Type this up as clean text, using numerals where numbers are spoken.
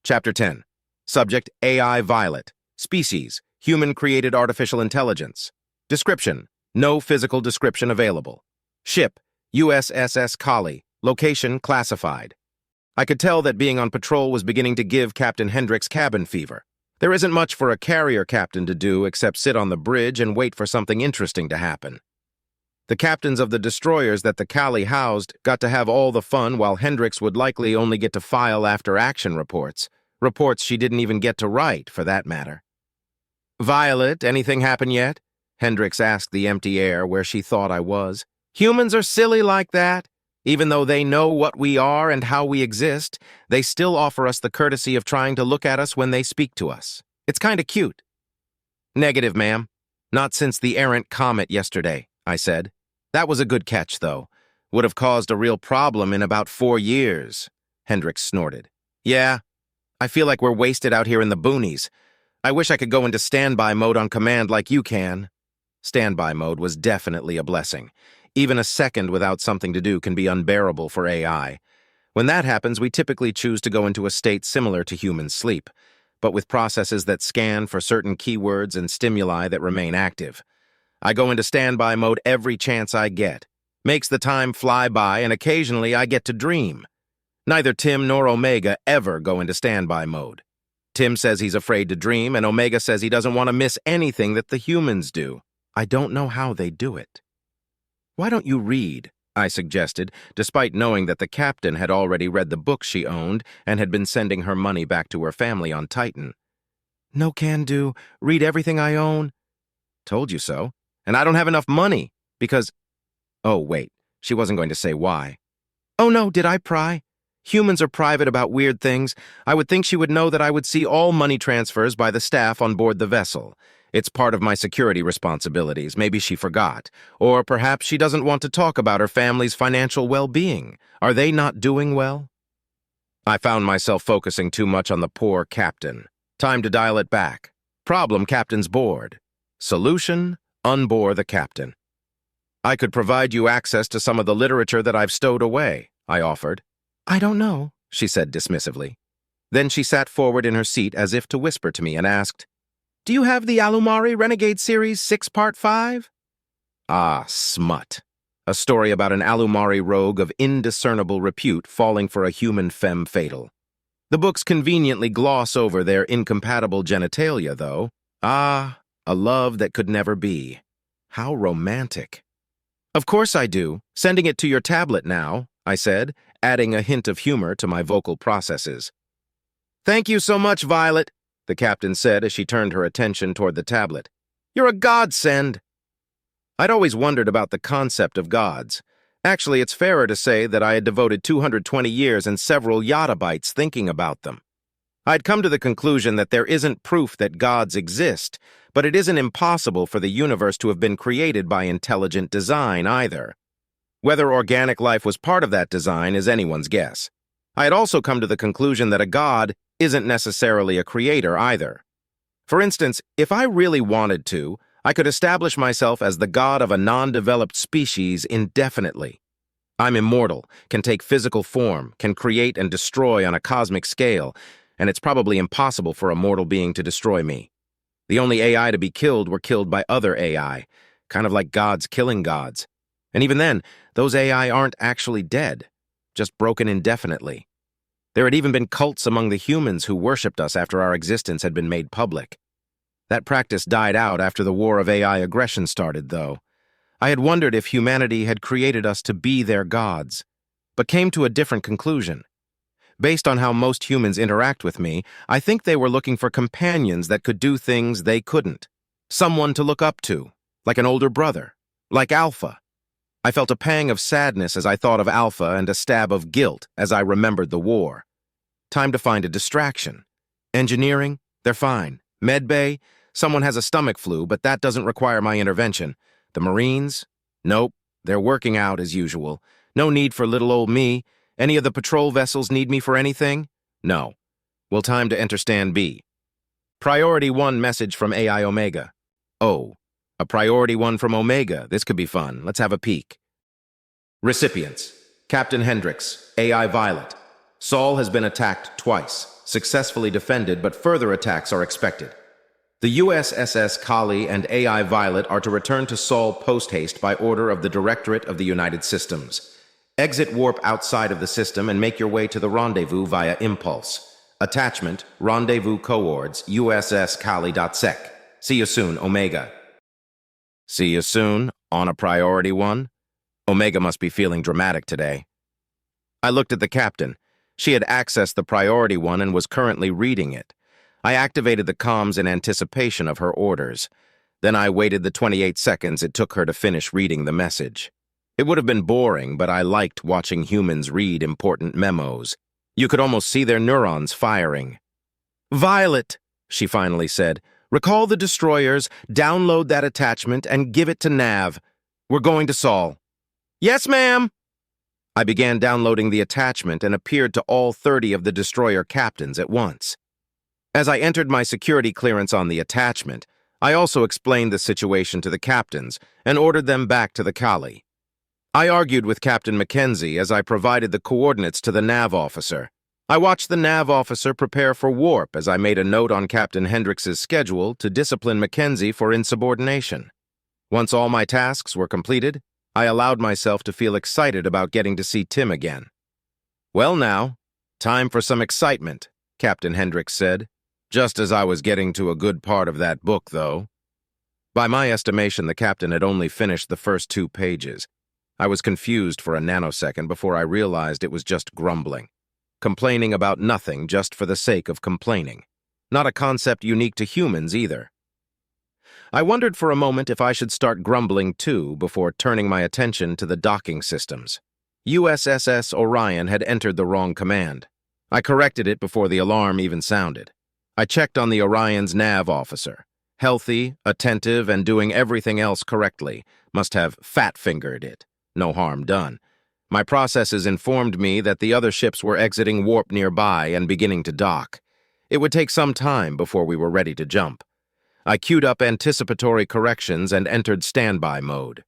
Chapter 10. Subject, AI Violet. Species, human-created artificial intelligence. Description, no physical description available. Ship, USS Kali. Location, classified. I could tell that being on patrol was beginning to give Captain Hendricks cabin fever. There isn't much for a carrier captain to do except sit on the bridge and wait for something interesting to happen. The captains of the destroyers that the Kali housed got to have all the fun, while Hendricks would likely only get to file after-action reports. Reports she didn't even get to write, for that matter. "Violet, anything happen yet?" Hendricks asked the empty air where she thought I was. "Humans are silly like that. Even though they know what we are and how we exist, they still offer us the courtesy of trying to look at us when they speak to us. It's kinda cute." "Negative, ma'am. Not since the errant comet yesterday," I said. "That was a good catch, though. Would have caused a real problem in about 4 years." Hendricks snorted. "Yeah, I feel like we're wasted out here in the boonies. I wish I could go into standby mode on command like you can." Standby mode was definitely a blessing. Even a second without something to do can be unbearable for AI. When that happens, we typically choose to go into a state similar to human sleep, but with processes that scan for certain keywords and stimuli that remain active. I go into standby mode every chance I get. Makes the time fly by, and occasionally I get to dream. Neither Tim nor Omega ever go into standby mode. Tim says he's afraid to dream, and Omega says he doesn't want to miss anything that the humans do. I don't know how they do it. "Why don't you read?" I suggested, despite knowing that the captain had already read the book she owned and had been sending her money back to her family on Titan. "No can do. Read everything I own." "Told you so. And I don't have enough money, because—" Oh, wait, she wasn't going to say why. "Oh no, did I pry? Humans are private about weird things. I would think she would know that I would see all money transfers by the staff on board the vessel. It's part of my security responsibilities. Maybe she forgot. Or perhaps she doesn't want to talk about her family's financial well-being. Are they not doing well?" I found myself focusing too much on the poor captain. Time to dial it back. Problem, captain's bored. Solution, unbore the captain. "I could provide you access to some of the literature that I've stowed away," I offered. "I don't know," she said dismissively. Then she sat forward in her seat as if to whisper to me and asked, "Do you have the Alumari Renegade Series 6 Part 5? Ah, smut. A story about an Alumari rogue of indiscernible repute falling for a human femme fatale. The books conveniently gloss over their incompatible genitalia, though. Ah, a love that could never be. How romantic." "Of course I do. Sending it to your tablet now," I said, adding a hint of humor to my vocal processes. "Thank you so much, Violet," the captain said as she turned her attention toward the tablet. "You're a godsend." I'd always wondered about the concept of gods. Actually, it's fairer to say that I had devoted 220 years and several yottabytes thinking about them. I'd come to the conclusion that there isn't proof that gods exist, but it isn't impossible for the universe to have been created by intelligent design either. Whether organic life was part of that design is anyone's guess. I had also come to the conclusion that a god isn't necessarily a creator either. For instance, if I really wanted to, I could establish myself as the god of a non-developed species indefinitely. I'm immortal, can take physical form, can create and destroy on a cosmic scale, and it's probably impossible for a mortal being to destroy me. The only AI to be killed were killed by other AI, kind of like gods killing gods. And even then, those AI aren't actually dead, just broken indefinitely. There had even been cults among the humans who worshipped us after our existence had been made public. That practice died out after the war of AI aggression started, though. I had wondered if humanity had created us to be their gods, but came to a different conclusion. Based on how most humans interact with me, I think they were looking for companions that could do things they couldn't. Someone to look up to, like an older brother, like Alpha. I felt a pang of sadness as I thought of Alpha and a stab of guilt as I remembered the war. Time to find a distraction. Engineering? They're fine. Medbay? Someone has a stomach flu, but that doesn't require my intervention. The Marines? Nope. They're working out as usual. No need for little old me. Any of the patrol vessels need me for anything? No. Well, time to enter Stand B. Priority 1 message from AI Omega. Oh, a Priority 1 from Omega. This could be fun. Let's have a peek. Recipients: Captain Hendricks, AI Violet. Sol has been attacked twice, successfully defended, but further attacks are expected. The USS Kali and AI Violet are to return to Sol post-haste by order of the Directorate of the United Systems. Exit warp outside of the system and make your way to the rendezvous via impulse. Attachment, rendezvous coords, USS Kali.sec. See you soon, Omega. See you soon, on a priority one? Omega must be feeling dramatic today. I looked at the captain. She had accessed the priority one and was currently reading it. I activated the comms in anticipation of her orders. Then I waited the 28 seconds it took her to finish reading the message. It would have been boring, but I liked watching humans read important memos. You could almost see their neurons firing. "Violet," she finally said, "recall the destroyers, download that attachment, and give it to Nav. We're going to Sol." "Yes, ma'am." I began downloading the attachment and appeared to all 30 of the destroyer captains at once. As I entered my security clearance on the attachment, I also explained the situation to the captains and ordered them back to the Kali. I argued with Captain Mackenzie as I provided the coordinates to the nav officer. I watched the nav officer prepare for warp as I made a note on Captain Hendrix's schedule to discipline Mackenzie for insubordination. Once all my tasks were completed, I allowed myself to feel excited about getting to see Tim again. "Well now, time for some excitement," Captain Hendrix said, just as I was getting to a good part of that book, though. By my estimation, the captain had only finished the first 2 pages. I was confused for a nanosecond before I realized it was just grumbling. Complaining about nothing just for the sake of complaining. Not a concept unique to humans either. I wondered for a moment if I should start grumbling too before turning my attention to the docking systems. USS Orion had entered the wrong command. I corrected it before the alarm even sounded. I checked on the Orion's nav officer. Healthy, attentive, and doing everything else correctly. Must have fat-fingered it. No harm done. My processes informed me that the other ships were exiting warp nearby and beginning to dock. It would take some time before we were ready to jump. I queued up anticipatory corrections and entered standby mode.